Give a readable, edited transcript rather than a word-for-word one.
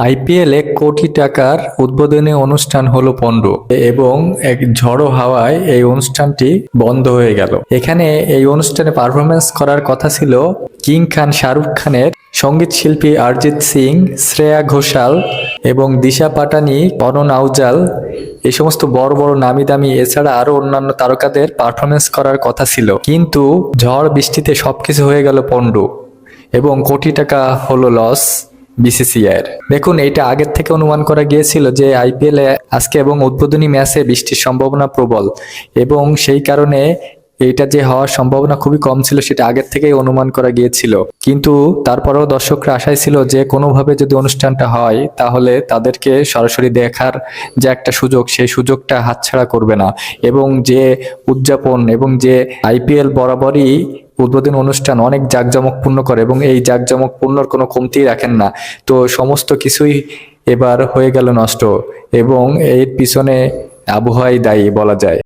IPL এ কোটি টাকার উদ্বোধনী অনুষ্ঠান হলো পণ্ড এবং এক ঝড়ো হাওয়ায় এই অনুষ্ঠানটি বন্ধ হয়ে গেল। এখানে এই অনুষ্ঠানে পারফরমেন্স করার কথা ছিল কিং খান শাহরুখ খানের, সঙ্গীত শিল্পী অরিজিৎ সিং, শ্রেয়া ঘোষাল এবং দিশা পাটানি, অনন আউজাল, এই সমস্ত বড় বড় নামি দামি এছাড়া আরো অন্যান্য তারকাদের পারফরমেন্স করার কথা ছিল, কিন্তু ঝড় বৃষ্টিতে সবকিছু হয়ে গেল পণ্ড এবং কোটি টাকা হলো লস বিসিসিআই এর। দেখুন, এটা আগের থেকে অনুমান করা গিয়েছিল যে আইপিএল এ আজকে এবং উদ্বোধনী ম্যাচে বৃষ্টির সম্ভাবনা প্রবল, এবং সেই কারণে এইটা যে হওয়ার সম্ভাবনা খুবই কম ছিল সেটা আগের থেকেই অনুমান করা গিয়েছিল। কিন্তু তারপরেও দর্শকরা আশায় ছিল যে কোনোভাবে যদি অনুষ্ঠানটা হয় তাহলে তাদেরকে সরাসরি দেখার যে একটা সুযোগ, সেই সুযোগটা হাতছাড়া করবে না, এবং যে উদযাপন এবং যে আইপিএল বরাবরই উদ্বোধনী অনুষ্ঠান অনেক জাঁকজমকপূর্ণ করে এবং এই জাঁকজমকপূর্ণর কোনো কমতি রাখেন না। তো সমস্ত কিছুই এবার হয়ে গেল নষ্ট, এবং এর পিছনে আবহাওয়াই দায়ী বলা যায়।